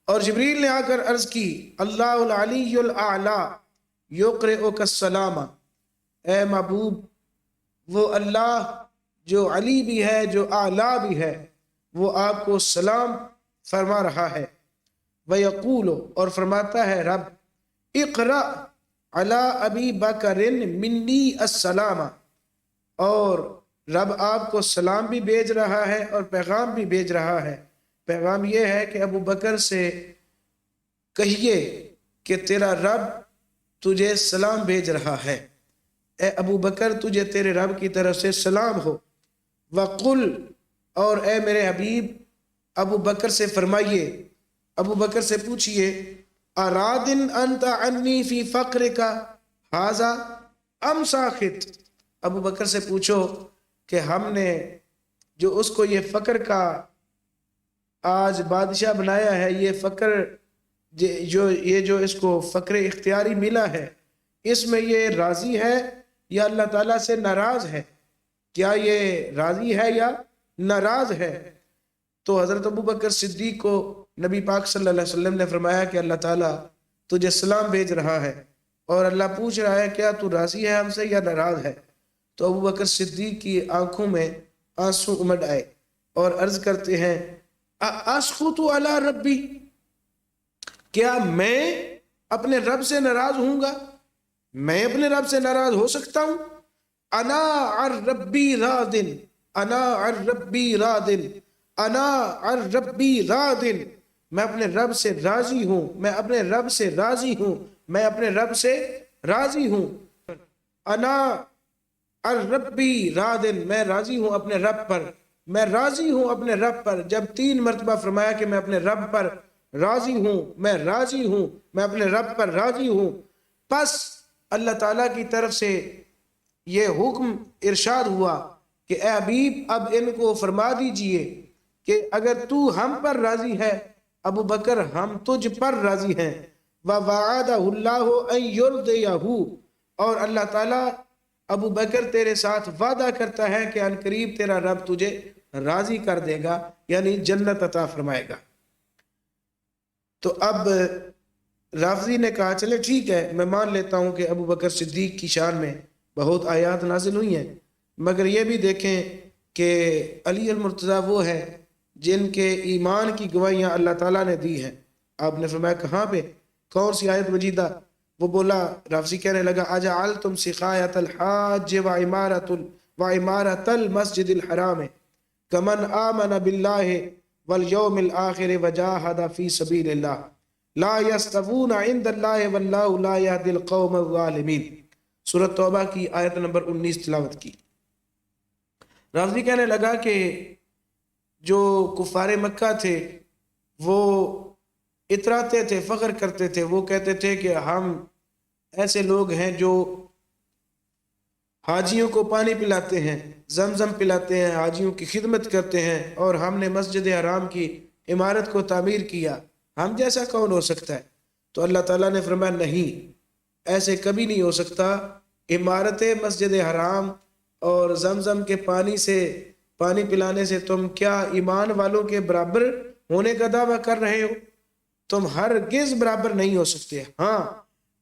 اور جبریل نے آ کر عرض کی اللہ العلی الاعلی یقرئک السلام، اے محبوب وہ اللہ جو علی بھی ہے جو اعلیٰ بھی ہے وہ آپ کو سلام فرما رہا ہے۔ وَيَقُولُ، اور فرماتا ہے رب اقرأ علی ابی بکر منی السلام، اور رب آپ کو سلام بھی بھیج رہا ہے اور پیغام بھی بھیج رہا ہے۔ پیغام یہ ہے کہ ابو بکر سے کہیے کہ تیرا رب تجھے سلام بھیج رہا ہے، اے ابو بکر تجھے تیرے رب کی طرف سے سلام ہو۔ وَقُلْ، اور اے میرے حبیب ابو بکر سے فرمائیے، ابو بکر سے پوچھئے ارادن انت عنی فی فقرک ھذا ام ساخط، ابو بکر سے پوچھو کہ ہم نے جو اس کو یہ فقر کا آج بادشاہ بنایا ہے، یہ فقر جو اس کو فقر اختیاری ملا ہے، اس میں یہ راضی ہے یا اللہ تعالیٰ سے ناراض ہے؟ کیا یہ راضی ہے یا ناراض ہے؟ تو حضرت ابو بکر صدیق کو نبی پاک صلی اللہ علیہ وسلم نے فرمایا کہ اللہ تعالیٰ تجھے سلام بھیج رہا ہے اور اللہ پوچھ رہا ہے کیا تو راضی ہے ہم سے یا ناراض ہے؟ تو ابو بکر صدیق کی آنکھوں میں آنسو امڈ آئے اور عرض کرتے ہیں اسخط علی ربی، کیا میں اپنے رب سے ناراض ہوں گا؟ میں اپنے رب سے ناراض ہو سکتا ہوں؟ انا عن ربی راضٍ، انا عن ربی راضٍ، انا عن ربی راضٍ، میں اپنے رب سے راضی ہوں، میں اپنے رب سے راضی ہوں، میں اپنے رب سے راضی ہوں۔ انا عن ربی راضٍ، میں راضی ہوں اپنے رب پر، میں راضی ہوں اپنے رب پر۔ جب 3 مرتبہ فرمایا کہ میں اپنے رب پر راضی ہوں، میں راضی ہوں، میں اپنے رب پر راضی ہوں، پس اللہ تعالیٰ کی طرف سے یہ حکم ارشاد ہوا کہ اے حبیب اب ان کو فرما دیجئے کہ اگر تو ہم پر راضی ہے ابو بکر ہم تجھ پر راضی ہیں۔ وَوَعَدَهُ اللَّهُ أَن يُرْضِيَهُ، اور اللہ تعالیٰ ابو بکر تیرے ساتھ وعدہ کرتا ہے کہ ان قریب تیرا رب تجھے راضی کر دے گا، یعنی جنت عطا فرمائے گا۔ تو اب رافضی نے کہا چلے ٹھیک ہے، میں مان لیتا ہوں کہ ابو بکر صدیق کی شان میں بہت آیات نازل ہوئی ہیں، مگر یہ بھی دیکھیں کہ علی المرتضیٰ وہ ہیں جن کے ایمان کی گواہیاں اللہ تعالیٰ نے دی ہیں۔ آپ نے فرمایا کہاں پہ، کون سی آیت مجیدہ؟ وہ بولا، رافضی کہنے لگا اجعلتم سقایۃ الحاج وعمارۃ المسجد الحرام کمن آمن باللہ والیوم الآخر وجاہد فی سبیل اللہ لا یستوون عند اللہ واللہ لا یہدی القوم الظالمین۔ سورۃ توبہ کی آیت نمبر 19 تلاوت کی۔ رافضی کہنے لگا کہ جو کفار مکہ تھے وہ اتراتے تھے، فخر کرتے تھے، وہ کہتے تھے کہ ہم ایسے لوگ ہیں جو حاجیوں کو پانی پلاتے ہیں، زمزم پلاتے ہیں، حاجیوں کی خدمت کرتے ہیں، اور ہم نے مسجد حرام کی عمارت کو تعمیر کیا، ہم جیسا کون ہو سکتا ہے؟ تو اللہ تعالیٰ نے فرمایا نہیں، ایسے کبھی نہیں ہو سکتا۔ عمارت مسجد حرام اور زمزم کے پانی سے، پانی پلانے سے تم کیا ایمان والوں کے برابر ہونے کا دعویٰ کر رہے ہو؟ تم ہرگز برابر نہیں ہو سکتے۔ ہاں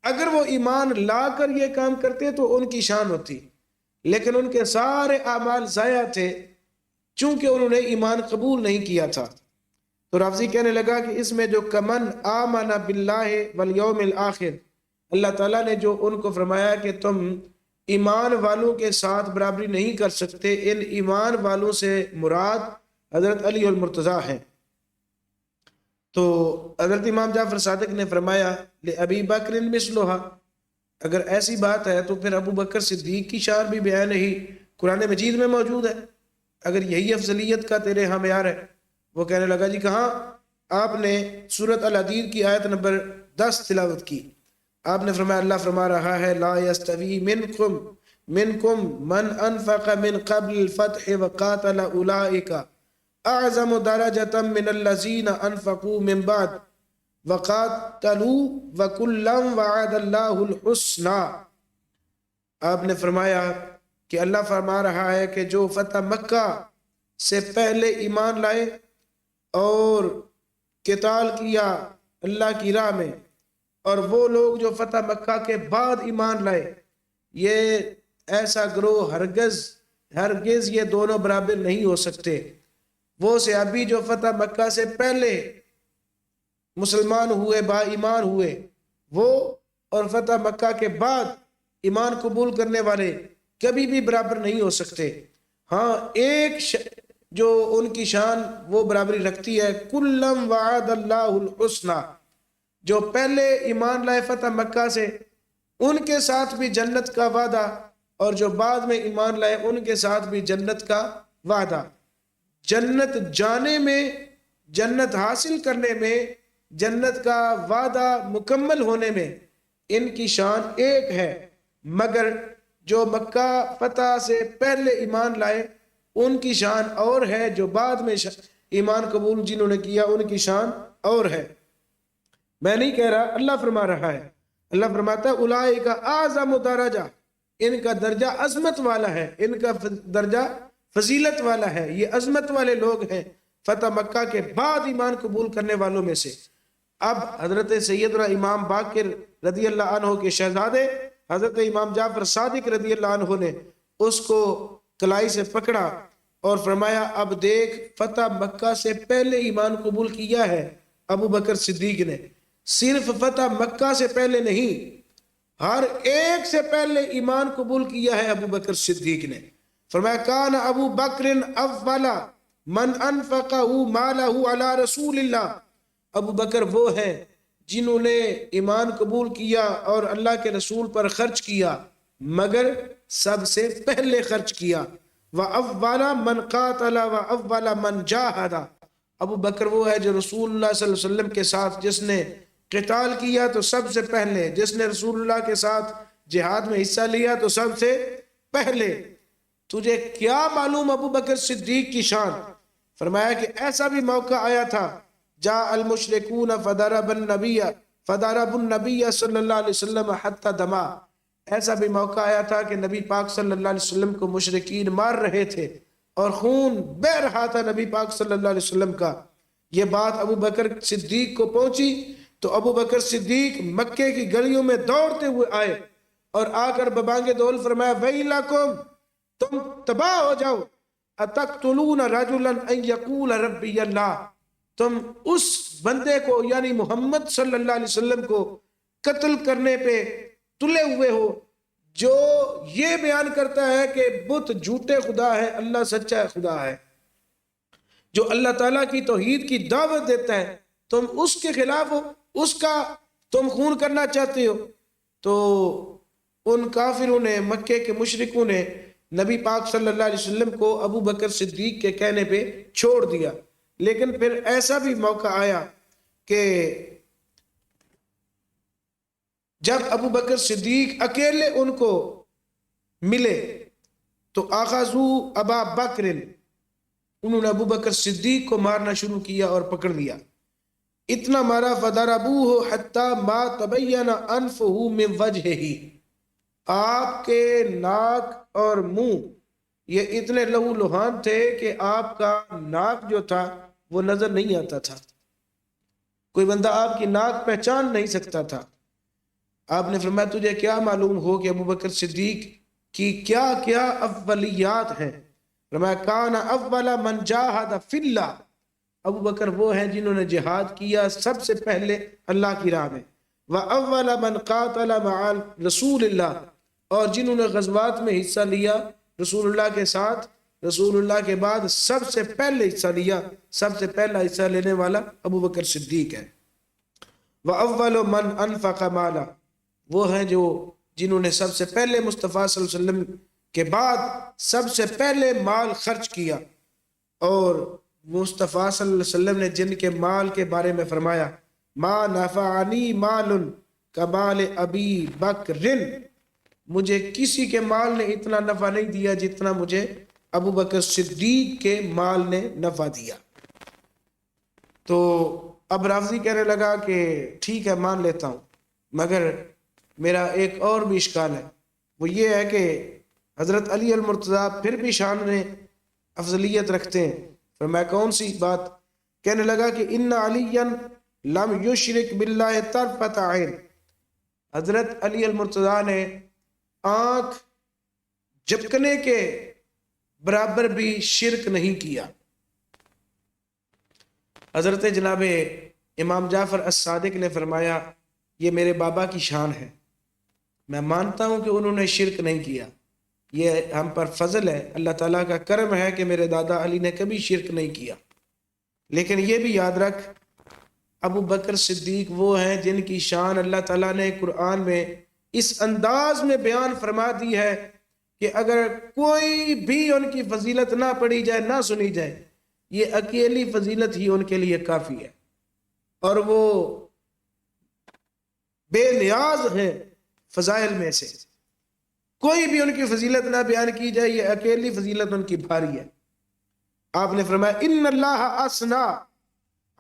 اگر وہ ایمان لا کر یہ کام کرتے تو ان کی شان ہوتی، لیکن ان کے سارے اعمال ضائع تھے چونکہ انہوں نے ایمان قبول نہیں کیا تھا۔ تو رافضی کہنے لگا کہ اس میں جو کمن آمن باللہ والیوم الآخر، اللہ تعالیٰ نے جو ان کو فرمایا کہ تم ایمان والوں کے ساتھ برابری نہیں کر سکتے، ان ایمان والوں سے مراد حضرت علی المرتضیٰ ہیں۔ تو حضرت امام جعفر صادق نے فرمایا لأبی بکر مثلھا، اگر ایسی بات ہے تو پھر ابو بکر صدیق کی شان بھی بیان ہی قرآن مجید میں موجود ہے، اگر یہی افضلیت کا تیرے ہاں معیار ہے۔ وہ کہنے لگا جی کہاں؟ آپ نے سورۃ الحدید کی آیت نمبر 10 تلاوت کی۔ آپ نے فرمایا، اللہ فرما رہا ہے لا یستوی منکم من انفق من قبل الفتح وقاتل اولئک اعظم درجۃ من الذین انفقوا من بعد وقاتلوا وکلا وعد اللہ الحسنى۔ آپ نے فرمایا کہ اللہ فرما رہا ہے کہ جو فتح مکہ سے پہلے ایمان لائے اور قتال کیا اللہ کی راہ میں، اور وہ لوگ جو فتح مکہ کے بعد ایمان لائے، یہ ایسا گروہ ہرگز یہ دونوں برابر نہیں ہو سکتے۔ وہ صحابی جو فتح مکہ سے پہلے مسلمان ہوئے، با ایمان ہوئے، وہ اور فتح مکہ کے بعد ایمان قبول کرنے والے کبھی بھی برابر نہیں ہو سکتے۔ ہاں ایک جو ان کی شان وہ برابری رکھتی ہے، کلم وعد اللہ الحسنى، جو پہلے ایمان لائے فتح مکہ سے ان کے ساتھ بھی جنت کا وعدہ، اور جو بعد میں ایمان لائے ان کے ساتھ بھی جنت کا وعدہ۔ جنت جانے میں، جنت حاصل کرنے میں، جنت کا وعدہ مکمل ہونے میں ان کی شان ایک ہے، مگر جو مکہ فتح سے پہلے ایمان لائے ان کی شان اور ہے، جو بعد میں ایمان قبول جنہوں نے کیا ان کی شان اور ہے۔ میں نہیں کہہ رہا، اللہ فرما رہا ہے۔ اللہ فرماتا ہے اولئک اعظم درجہ، ان کا درجہ عظمت والا ہے، ان کا درجہ فضیلت والا ہے، یہ عظمت والے لوگ ہیں فتح مکہ کے بعد ایمان قبول کرنے والوں میں سے۔ اب حضرت سیدنا امام باقر رضی اللہ عنہ کے شہزادے حضرت امام جعفر صادق رضی اللہ عنہ نے اس کو کلائی سے پکڑا اور فرمایا اب دیکھ، فتح مکہ سے پہلے ایمان قبول کیا ہے ابو بکر صدیق نے، صرف فتح مکہ سے پہلے نہیں، ہر ایک سے پہلے ایمان قبول کیا ہے ابو بکر صدیق نے۔ فرمایا کان ابو بکر اول من انفقہ مالہ علی رسول اللہ، ابو بکر وہ ہیں جنہوں نے ایمان قبول کیا اور اللہ کے رسول پر خرچ کیا، مگر سب سے پہلے خرچ کیا۔ وَأَوَّلَ مَنْ قَاتَلَ وَأَوَّلَ مَنْ جَاهَدَ، ابو بکر وہ ہے جو رسول اللہ صلی اللہ علیہ وسلم کے ساتھ جس نے قتال کیا تو سب سے پہلے، جس نے رسول اللہ کے ساتھ جہاد میں حصہ لیا تو سب سے پہلے۔ تجھے کیا معلوم ابو بکر صدیق کی شان؟ فرمایا کہ ایسا بھی موقع آیا تھا، جاء المشرکون فضربوا النبی صلی اللہ علیہ وسلم حتی دما، ایسا بھی موقع آیا تھا کہ نبی پاک صلی اللہ علیہ وسلم کو مشرکین مار رہے تھے اور خون بہہ رہا تھا نبی پاک صلی اللہ علیہ وسلم کا۔ یہ بات ابو بکر صدیق کو پہنچی تو ابو بکر صدیق مکے کی گلیوں میں دوڑتے ہوئے آئے اور آ کر ببانگ دول فرمایا ویلکم، تم تباہ ہو جاؤ، اتقتلون رجلا ان یقول ربی اللہ، تم اس بندے کو یعنی محمد صلی اللہ علیہ وسلم کو قتل کرنے پہ تلے ہوئے ہو جو یہ بیان کرتا ہے کہ بت جھوٹے خدا ہے، اللہ سچا خدا ہے، جو اللہ تعالیٰ کی توحید کی دعوت دیتا ہے، تم اس کے خلاف ہو، اس کا تم خون کرنا چاہتے ہو۔ تو ان کافروں نے، مکے کے مشرکوں نے نبی پاک صلی اللہ علیہ وسلم کو ابو بکر صدیق کے کہنے پہ چھوڑ دیا۔ لیکن پھر ایسا بھی موقع آیا کہ جب ابو بکر صدیق اکیلے ان کو ملے تو اخذوا ابا بکر، انہوں نے ابو بکر صدیق کو مارنا شروع کیا اور پکڑ لیا، اتنا مارا فضربوہ حتی ما تبین انفہ من وجہہ، آپ کے ناک اور منہ یہ اتنے لہو لہان تھے کہ آپ کا ناک جو تھا وہ نظر نہیں آتا تھا، کوئی بندہ آپ کی ناک پہچان نہیں سکتا تھا۔ آپ نے فرمایا تجھے کیا معلوم ہو کہ ابو بکر صدیق کی کیا کیا اولیات ہیں؟ فرمایا کان اول من جاہد فی اللہ، ابو بکر وہ ہیں جنہوں نے جہاد کیا سب سے پہلے اللہ کی راہ میں، وَأَوَّلَ مَنْ قَاتَلَ مَعَ رسول اللہ، اور جنہوں نے غزوات میں حصہ لیا رسول اللہ کے ساتھ، رسول اللہ کے بعد سب سے پہلے حصہ لیا، سب سے پہلا حصہ لینے والا ابو بکر صدیق ہے۔ وَأَوَّلُ مَنْ أَنْفَقَ مَالًا، وہ ہیں جو جنہوں نے سب سے پہلے مصطفیٰ صلی اللہ علیہ وسلم کے بعد سب سے پہلے مال خرچ کیا، اور مصطفیٰ صلی اللہ علیہ وسلم نے جن کے مال کے بارے میں فرمایا ما نفعنی مال کمال ابی بکر، مجھے کسی کے مال نے اتنا نفع نہیں دیا جتنا مجھے ابو بکر صدیق کے مال نے نفع دیا۔ تو اب رافضی کہنے لگا کہ ٹھیک ہے مان لیتا ہوں، مگر میرا ایک اور بھی اشکال ہے، وہ یہ ہے کہ حضرت علی المرتضیٰ پھر بھی شان میں افضلیت رکھتے ہیں۔ فرمایا کون سی بات؟ کہنے لگا کہ ان علی لم یشرک باللہ طرفۃ عین، حضرت علی المرتضیٰ نے آنکھ جھپکنے کے برابر بھی شرک نہیں کیا۔ حضرت جناب امام جعفر الصادق نے فرمایا یہ میرے بابا کی شان ہے، میں مانتا ہوں کہ انہوں نے شرک نہیں کیا، یہ ہم پر فضل ہے، اللہ تعالیٰ کا کرم ہے کہ میرے دادا علی نے کبھی شرک نہیں کیا۔ لیکن یہ بھی یاد رکھ ابو بکر صدیق وہ ہیں جن کی شان اللہ تعالیٰ نے قرآن میں اس انداز میں بیان فرما دی ہے کہ اگر کوئی بھی ان کی فضیلت نہ پڑھی جائے، نہ سنی جائے، یہ اکیلی فضیلت ہی ان کے لیے کافی ہے، اور وہ بے نیاز ہیں فضائل میں سے، کوئی بھی ان کی فضیلت نہ بیان کی جائے، یہ اکیلی فضیلت ان کی بھاری ہے۔ آپ نے فرمایا ان اللہ اسنا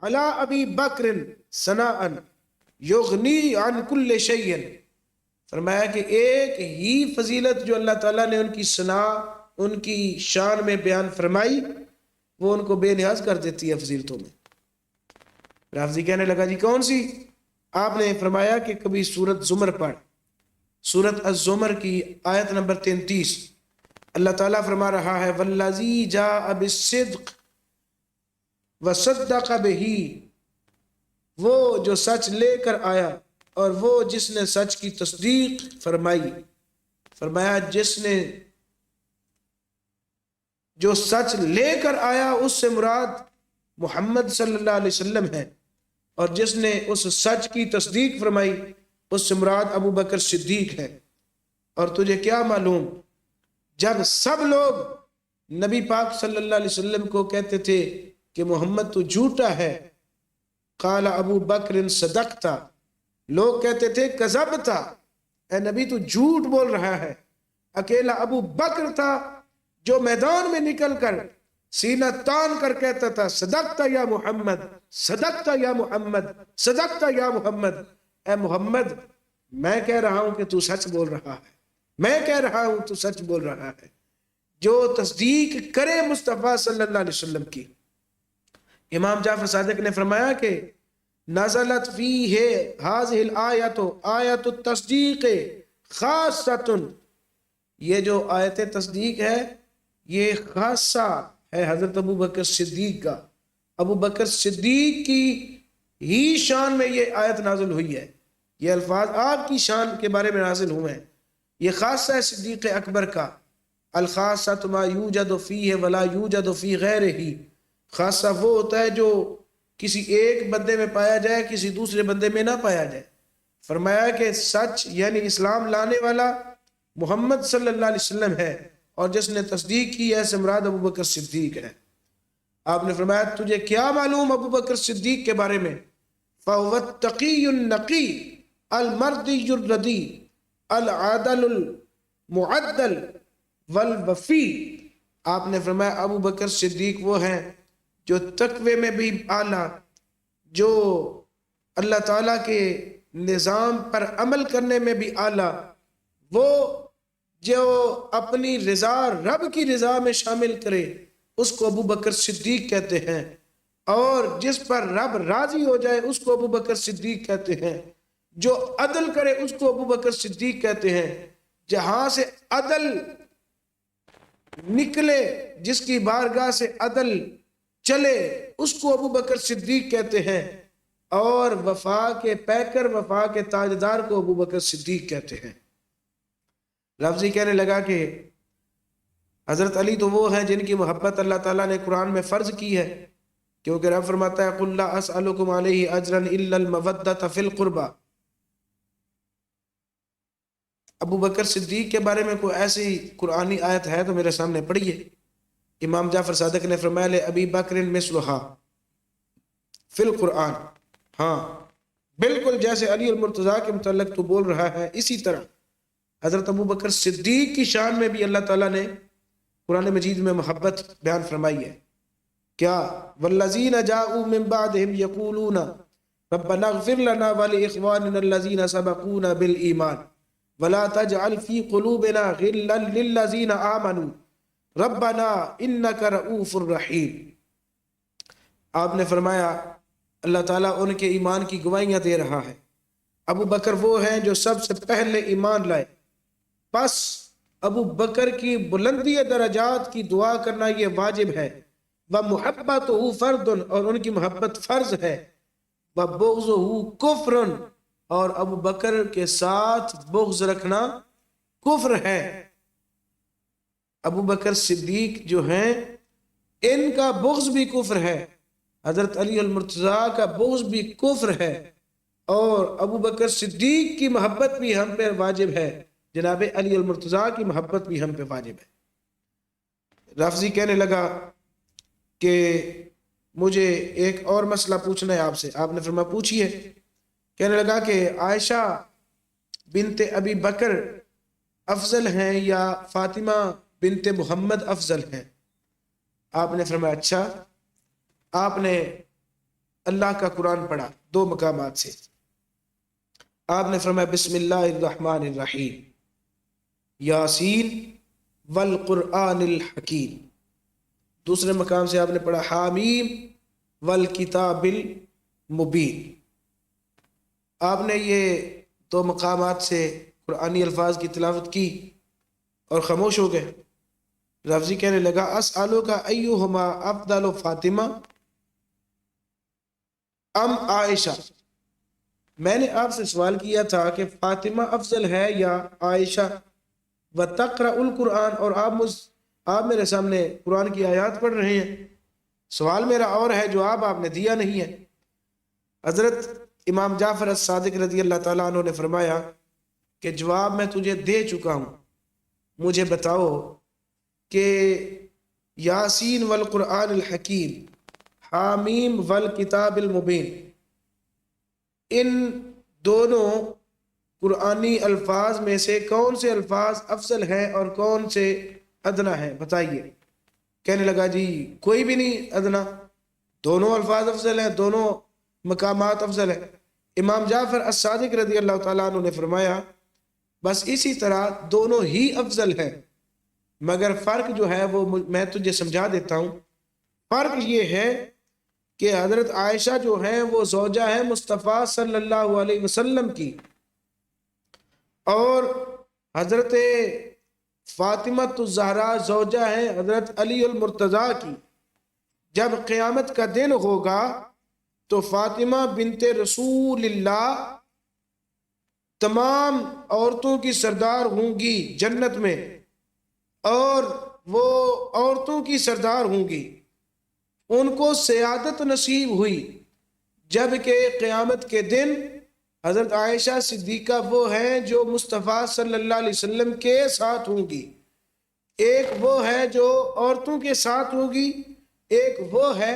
علی ابی بکر ثناء یغنی عن کل شیء، فرمایا کہ ایک ہی فضیلت جو اللہ تعالیٰ نے ان کی ثنا، ان کی شان میں بیان فرمائی، وہ ان کو بے نیاز کر دیتی ہے فضیلتوں میں۔ رافضی کہنے لگا جی کون سی؟ آپ نے فرمایا کہ کبھی سورت زمر پڑھ، سورت الزمر کی آیت نمبر 33، اللہ تعالیٰ فرما رہا ہے والذی جاء بالصدق وصدق بہ، وہ جو سچ لے کر آیا اور وہ جس نے سچ کی تصدیق فرمائی۔ فرمایا جس نے جو سچ لے کر آیا اس سے مراد محمد صلی اللہ علیہ وسلم ہے، اور جس نے اس سچ کی تصدیق فرمائی اس سے مراد ابو بکر صدیق ہے۔ اور تجھے کیا معلوم جب سب لوگ نبی پاک صلی اللہ علیہ وسلم کو کہتے تھے کہ محمد تو جھوٹا ہے، قال ابو بکر صدقتا، لوگ کہتے تھے کذبتا، اے نبی تو جھوٹ بول رہا ہے، اکیلا ابو بکر تھا جو میدان میں نکل کر سینہ تان کر کہتا تھا صدقتا یا محمد، صدقتا یا محمد، صدقتا یا محمد، اے محمد میں کہہ رہا ہوں کہ تو سچ بول رہا ہے، میں کہہ رہا ہوں تو سچ بول رہا ہے۔ جو تصدیق کرے مصطفیٰ صلی اللہ علیہ وسلم کی۔ امام جعفر صادق نے فرمایا کہ نزلت فیہ ہذہ الآیت آیت التصدیق خاصۃ، یہ جو آیت تصدیق ہے یہ خاصہ ہے حضرت ابو بکر صدیق کا. ابو بکر صدیق کی ہی شان میں یہ آیت نازل ہوئی ہے. یہ الفاظ آپ کی شان کے بارے میں نازل ہوئے ہیں. یہ خاصہ ہے صدیق اکبر کا. الخاصۃ ما یوجد فیہ ولا یوجد فی غیرہ. خاصہ وہ ہوتا ہے جو کسی ایک بندے میں پایا جائے کسی دوسرے بندے میں نہ پایا جائے. فرمایا کہ سچ یعنی اسلام لانے والا محمد صلی اللہ علیہ وسلم ہے اور جس نے تصدیق کی ہے سے مراد ابو بکر صدیق ہے. آپ نے فرمایا تجھے کیا معلوم ابو بکر صدیق کے بارے میں؟ فَهُوَ التَّقِيُّ النَّقِيُّ الْمَرْضِيُّ الرَّضِيُّ الْعَادِلُ الْمُعَدَّلُ وَالْوَفِيُّ. آپ نے فرمایا ابو بکر صدیق وہ ہیں جو تقوی میں بھی اعلیٰ، جو اللہ تعالیٰ کے نظام پر عمل کرنے میں بھی اعلیٰ، وہ جو اپنی رضا رب کی رضا میں شامل کرے اس کو ابو بکر صدیق کہتے ہیں، اور جس پر رب راضی ہو جائے اس کو ابو بکر صدیق کہتے ہیں، جو عدل کرے اس کو ابو بکر صدیق کہتے ہیں، جہاں سے عدل نکلے جس کی بارگاہ سے عدل چلے اس کو ابو بکر صدیق کہتے ہیں، اور وفا کے پیکر وفا کے تاجدار کو ابو بکر صدیق کہتے ہیں. لفظی کہنے لگا کہ حضرت علی تو وہ ہیں جن کی محبت اللہ تعالیٰ نے قرآن میں فرض کی ہے، کیونکہ رب فرماتا ہے قُلْ لَا أَسْأَلُكُمْ عَلَيْهِ أَجْرًا إِلَّا الْمَوَدَّةَ فِي الْقُرْبَى. ابو بکر صدیق کے بارے میں کوئی ایسی قرآنی آیت ہے تو میرے سامنے پڑھیے. امام جعفر صادق نے فرمایا لِأَبِي بَكْرٍ مِثْلُهَا فِي الْقُرْآن. ہاں بالکل جیسے علی المرتضیٰ کے متعلق تو بول رہا ہے اسی طرح حضرت ابو بکر صدیق کی شان میں بھی اللہ تعالیٰ نے قرآن مجید میں محبت بیان فرمائی ہے. کیا والذین جاءوا من بعدهم یقولون ربنا اغفر لنا ولإخواننا الذین سبقونا بالایمان ولا تجعل في قلوبنا غلا للذین آمنوا ربنا انک رؤوف رحیم. آپ نے فرمایا اللہ تعالیٰ ان کے ایمان کی گواہیاں دے رہا ہے. ابو بکر وہ ہیں جو سب سے پہلے ایمان لائے، پس ابو بکر کی بلندی درجات کی دعا کرنا یہ واجب ہے. وَمُحَبَّتُهُ فَرْضٌ اور ان کی محبت فرض ہے. وَبُغْضُهُ كُفْرٌ اور ابو بکر کے ساتھ بغض رکھنا کفر ہے. ابو بکر صدیق جو ہیں ان کا بغض بھی کفر ہے، حضرت علی المرتضیٰ کا بغض بھی کفر ہے، اور ابو بکر صدیق کی محبت بھی ہم پہ واجب ہے، جناب علی المرتضیٰ کی محبت بھی ہم پہ واجب ہے. رافضی کہنے لگا کہ مجھے ایک اور مسئلہ پوچھنا ہے آپ سے. آپ نے فرمایا پوچھئے. کہنے لگا کہ عائشہ بنت ابی بکر افضل ہیں یا فاطمہ بنت محمد افضل ہیں؟ آپ نے فرمایا اچھا. آپ نے اللہ کا قرآن پڑھا دو مقامات سے. آپ نے فرمایا بسم اللہ الرحمن الرحیم یاسین والقرآن الحکیم. دوسرے مقام سے آپ نے پڑھا حامیم والکتاب المبین. آپ نے یہ دو مقامات سے قرآنی الفاظ کی تلاوت کی اور خاموش ہو گئے. لفظی کہنے لگا اسألوک ایہما افضل فاطمہ ام عائشہ. میں نے آپ سے سوال کیا تھا کہ فاطمہ افضل ہے یا عائشہ. وتقرأ القرآن اور آپ میرے سامنے قرآن کی آیات پڑھ رہے ہیں. سوال میرا اور ہے، جواب آپ نے دیا نہیں ہے. حضرت امام جعفر الصادق رضی اللہ تعالیٰ عنہ نے فرمایا کہ جواب میں تجھے دے چکا ہوں، مجھے بتاؤ کہ یاسین والقرآن الحکیم حامیم والکتاب المبین ان دونوں قرآنی الفاظ میں سے کون سے الفاظ افضل ہیں اور کون سے ادنا ہیں بتائیے. کہنے لگا جی کوئی بھی نہیں ادنا، دونوں الفاظ افضل ہیں، دونوں مقامات افضل ہیں. امام جعفر الصادق رضی اللہ تعالیٰ عنہ نے فرمایا بس اسی طرح دونوں ہی افضل ہیں، مگر فرق جو ہے وہ میں تجھے سمجھا دیتا ہوں. فرق یہ ہے کہ حضرت عائشہ جو ہیں وہ زوجہ ہیں مصطفیٰ صلی اللہ علیہ وسلم کی، اور حضرت فاطمہ الزہرا زوجہ ہیں حضرت علی المرتضیٰ کی. جب قیامت کا دن ہوگا تو فاطمہ بنت رسول اللہ تمام عورتوں کی سردار ہوں گی جنت میں، اور وہ عورتوں کی سردار ہوں گی، ان کو سیادت نصیب ہوئی. جبکہ قیامت کے دن حضرت عائشہ صدیقہ وہ ہیں جو مصطفیٰ صلی اللہ علیہ وسلم کے ساتھ ہوں گی. ایک وہ ہے جو عورتوں کے ساتھ ہوگی، ایک وہ ہے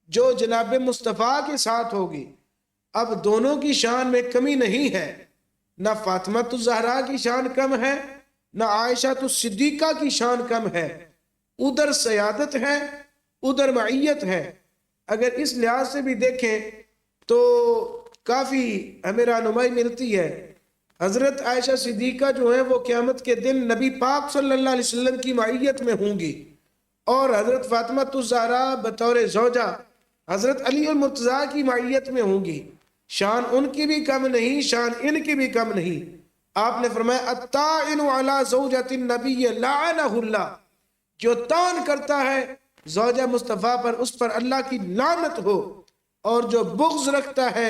جو جناب مصطفیٰ کے ساتھ ہوگی. اب دونوں کی شان میں کمی نہیں ہے، نہ فاطمہ الزہرا کی شان کم ہے، نہ عائشہ صدیقہ کی شان کم ہے. ادھر سیادت ہے، ادھر معیت ہے. اگر اس لحاظ سے بھی دیکھیں تو کافی ہمیں رہنمائی ملتی ہے. حضرت عائشہ صدیقہ جو ہیں وہ قیامت کے دن نبی پاک صلی اللہ علیہ وسلم کی معیت میں ہوں گی، اور حضرت فاطمہ الزہرا بطور زوجہ حضرت علی المرتضیٰ کی معیت میں ہوں گی. شان ان کی بھی کم نہیں، شان ان کی بھی کم نہیں. آپ نے فرمایا الطاعن علی زوجۃ النبی لعنہ اللہ، جو طعن کرتا ہے زوجہ مصطفیٰ پر اس پر اللہ کی لعنت ہو، اور جو بغض رکھتا ہے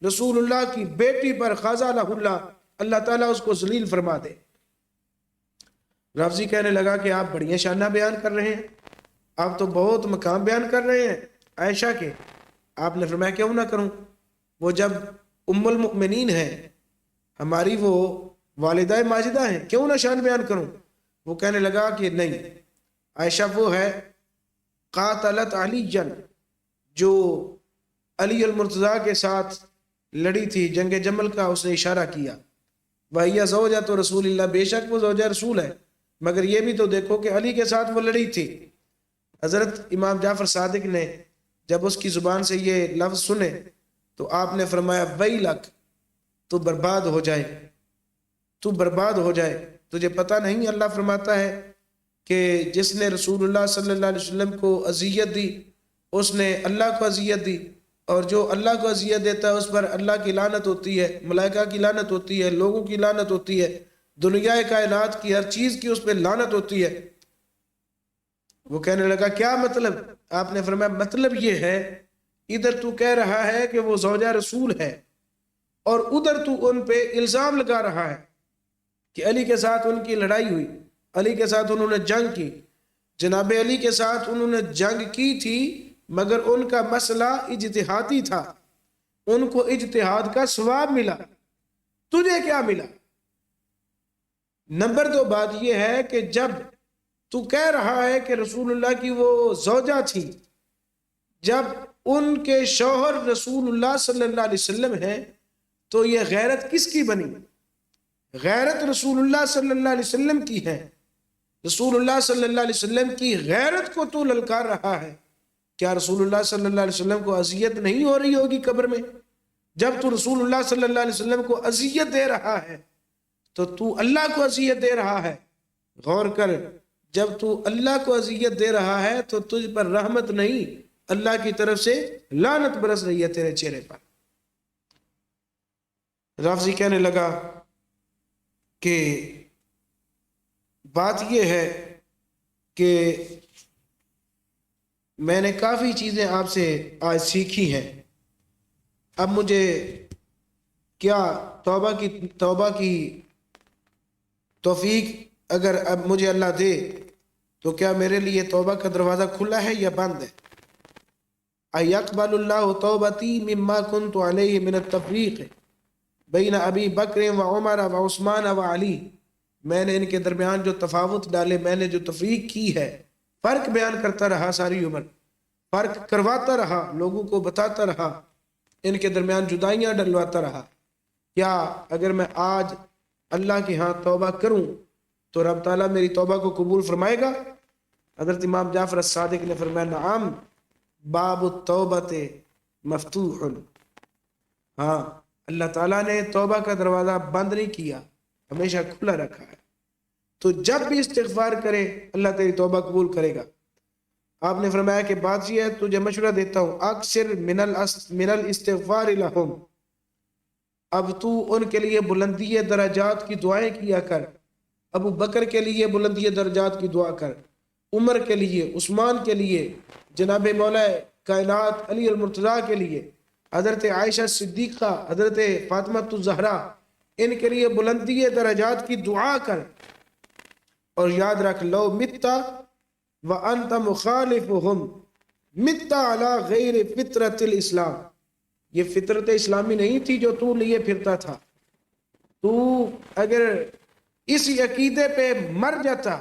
رسول اللہ کی بیٹی پر خذلہ اللہ، اللہ تعالیٰ اس کو ذلیل فرما دے. رافضی کہنے لگا کہ آپ بڑی شانہ بیان کر رہے ہیں، آپ تو بہت مقام بیان کر رہے ہیں عائشہ کے. آپ نے فرمایا کیوں نہ کروں، وہ جب ام المؤمنین ہیں، ہماری وہ والدہ ماجدہ ہیں، کیوں نہ شان بیان کروں. وہ کہنے لگا کہ نہیں، عائشہ وہ ہے قاتلت علی جو علی المرتضیٰ کے ساتھ لڑی تھی، جنگ جمل کا اس نے اشارہ کیا. وہی زوجہ تو رسول اللہ، بے شک وہ زوجہ رسول ہے، مگر یہ بھی تو دیکھو کہ علی کے ساتھ وہ لڑی تھی. حضرت امام جعفر صادق نے جب اس کی زبان سے یہ لفظ سنے تو آپ نے فرمایا ویلک، تو برباد ہو جائے، تو برباد ہو جائے. تجھے پتہ نہیں اللہ فرماتا ہے کہ جس نے رسول اللہ صلی اللہ علیہ وسلم کو اذیت دی اس نے اللہ کو اذیت دی، اور جو اللہ کو اذیت دیتا ہے اس پر اللہ کی لعنت ہوتی ہے، ملائکہ کی لعنت ہوتی ہے، لوگوں کی لعنت ہوتی ہے، دنیا کائنات کی ہر چیز کی اس پہ لعنت ہوتی ہے. وہ کہنے لگا کیا مطلب؟ آپ نے فرمایا مطلب یہ ہے ادھر تو کہہ رہا ہے کہ وہ زوجہ رسول ہے، اور ادھر تو ان پہ الزام لگا رہا ہے کہ علی کے ساتھ ان کی لڑائی ہوئی، علی کے ساتھ انہوں نے جنگ کی. جناب علی کے ساتھ انہوں نے جنگ کی تھی، مگر ان کا مسئلہ اجتہادی تھا، ان کو اجتہاد کا ثواب ملا، تجھے کیا ملا؟ نمبر 2 بات یہ ہے کہ جب تو کہہ رہا ہے کہ رسول اللہ کی وہ زوجہ تھی، جب ان کے شوہر رسول اللہ صلی اللہ علیہ وسلم ہیں تو یہ غیرت کس کی بنی؟ غیرت رسول اللہ صلی اللہ علیہ وسلم کی ہے. رسول اللہ صلی اللہ علیہ وسلم کی غیرت کو تو للکار رہا ہے. کیا رسول اللہ صلی اللہ علیہ وسلم کو اذیت نہیں ہو رہی ہوگی قبر میں؟ جب تو رسول اللہ صلی اللہ علیہ وسلم کو اذیت دے رہا ہے تو اللہ کو اذیت دے رہا ہے. غور کر، جب تو اللہ کو اذیت دے رہا ہے تو تجھ پر رحمت نہیں، اللہ کی طرف سے لعنت برس رہی ہے تیرے چہرے پر. رافضی کہنے لگا کہ بات یہ ہے کہ میں نے کافی چیزیں آپ سے آج سیکھی ہیں، اب مجھے کیا توبہ کی توفیق اگر اب مجھے اللہ دے تو کیا میرے لیے توبہ کا دروازہ کھلا ہے یا بند ہے؟ اَيَقْبَلُ اللَّهُ تَوْبَتِي مِمَّا كُنْتُ عَلَيْهِ مِنَ التَّفْرِيقِ بَيْنَ أَبِي بَكْرٍ وَعُمَرَ وَعُثْمَانَ وَعَلِي. میں نے ان کے درمیان جو تفاوت ڈالے، میں نے جو تفریق کی ہے، فرق بیان کرتا رہا ساری عمر، فرق کرواتا رہا، لوگوں کو بتاتا رہا، ان کے درمیان جدائیاں ڈلواتا رہا. کیا اگر میں آج اللہ کے ہاں توبہ کروں تو رب تعالیٰ میری توبہ کو قبول فرمائے گا؟ حضرت امام جعفر الصادق نے فرمایا نعم باب التوبۃ مفتوح. ہاں، اللہ تعالیٰ نے توبہ کا دروازہ بند نہیں کیا، ہمیشہ کھلا رکھا ہے. تو جب بھی استغفار کرے اللہ تیری توبہ قبول کرے گا. آپ نے فرمایا کہ بات یہ ہے، تجھے مشورہ دیتا ہوں اکثر من الاستغفار لہم، اب تو ان کے لیے بلندی درجات کی دعائیں کیا کر. ابو بکر کے لیے بلندی درجات کی دعا کر، عمر کے لیے، عثمان کے لیے، جناب مولا کائنات علی المرتضیٰ کے لیے، حضرت عائشہ صدیقہ، حضرت فاطمہ الزہرا، ان کے لیے بلندی درجات کی دعا کر، اور یاد رکھ لو متا وانت مخالفہم متا علی غیر فطرت الاسلام، یہ فطرت اسلامی نہیں تھی جو تو لیے پھرتا تھا، تو اگر اسی عقیدے پہ مر جاتا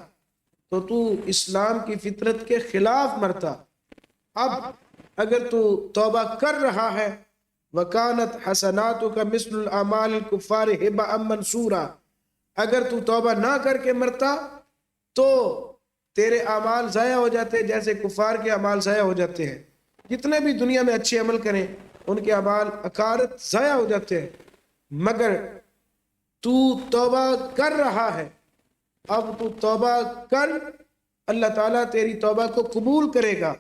تو تو اسلام کی فطرت کے خلاف مرتا۔ اب اگر تو توبہ کر رہا ہے وَكَانَتْ حَسَنَاتُكَ مِثْلُ الْأَعْمَالِ الْكُفَّارِ هِبَاءً مَنْثُورًا، اگر تو توبہ نہ کر کے مرتا تو تیرے اعمال ضائع ہو جاتے جیسے کفار کے اعمال ضائع ہو جاتے ہیں، جتنے بھی دنیا میں اچھے عمل کریں ان کے اعمال اکارت ضائع ہو جاتے ہیں، مگر تو توبہ کر رہا ہے، اب تو توبہ کر، اللہ تعالیٰ تیری توبہ کو قبول کرے گا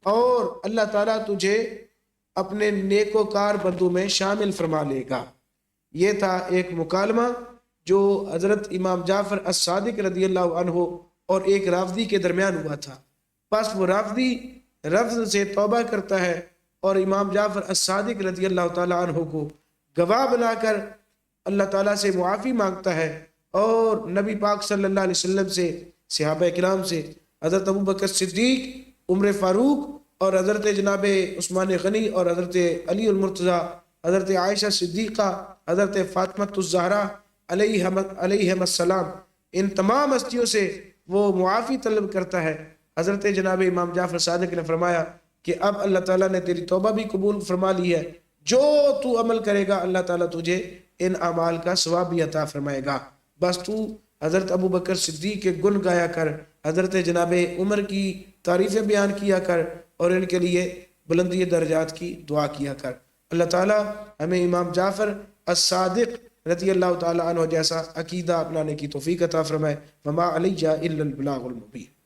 اور اللہ تعالیٰ تجھے اپنے نیکوکار بندوں میں شامل فرما لے گا۔ یہ تھا ایک مکالمہ جو حضرت امام جعفر الصادق رضی اللہ عنہ اور ایک رافضی کے درمیان ہوا تھا۔ پس وہ رافضی رفض سے توبہ کرتا ہے اور امام جعفر الصادق رضی اللہ تعالیٰ عنہ کو گواہ بنا کر اللہ تعالیٰ سے معافی مانگتا ہے، اور نبی پاک صلی اللہ علیہ وسلم سے، صحابہ کرام سے، حضرت ابو بکر صدیق، عمر فاروق اور حضرت جناب عثمان غنی اور حضرت علی المرتضیٰ، حضرت عائشہ صدیقہ، حضرت فاطمہ الزہرا علیہم السلام، ان تمام ہستیوں سے وہ معافی طلب کرتا ہے۔ حضرت جناب امام جعفر صادق نے فرمایا کہ اب اللہ تعالیٰ نے تیری توبہ بھی قبول فرما لی ہے، جو تو عمل کرے گا اللہ تعالیٰ تجھے ان اعمال کا ثواب بھی عطا فرمائے گا، بس تو حضرت ابو بکر صدیق کے گن گایا کر، حضرت جناب عمر کی تعریفیں بیان کیا کر، اور ان کے لیے بلندی درجات کی دعا کیا کر۔ اللہ تعالیٰ ہمیں امام جعفر الصادق رضی اللہ تعالیٰ عنہ جیسا عقیدہ اپنانے کی توفیق عطا فرمائے۔ وما علیہ الا البلاغ المبین۔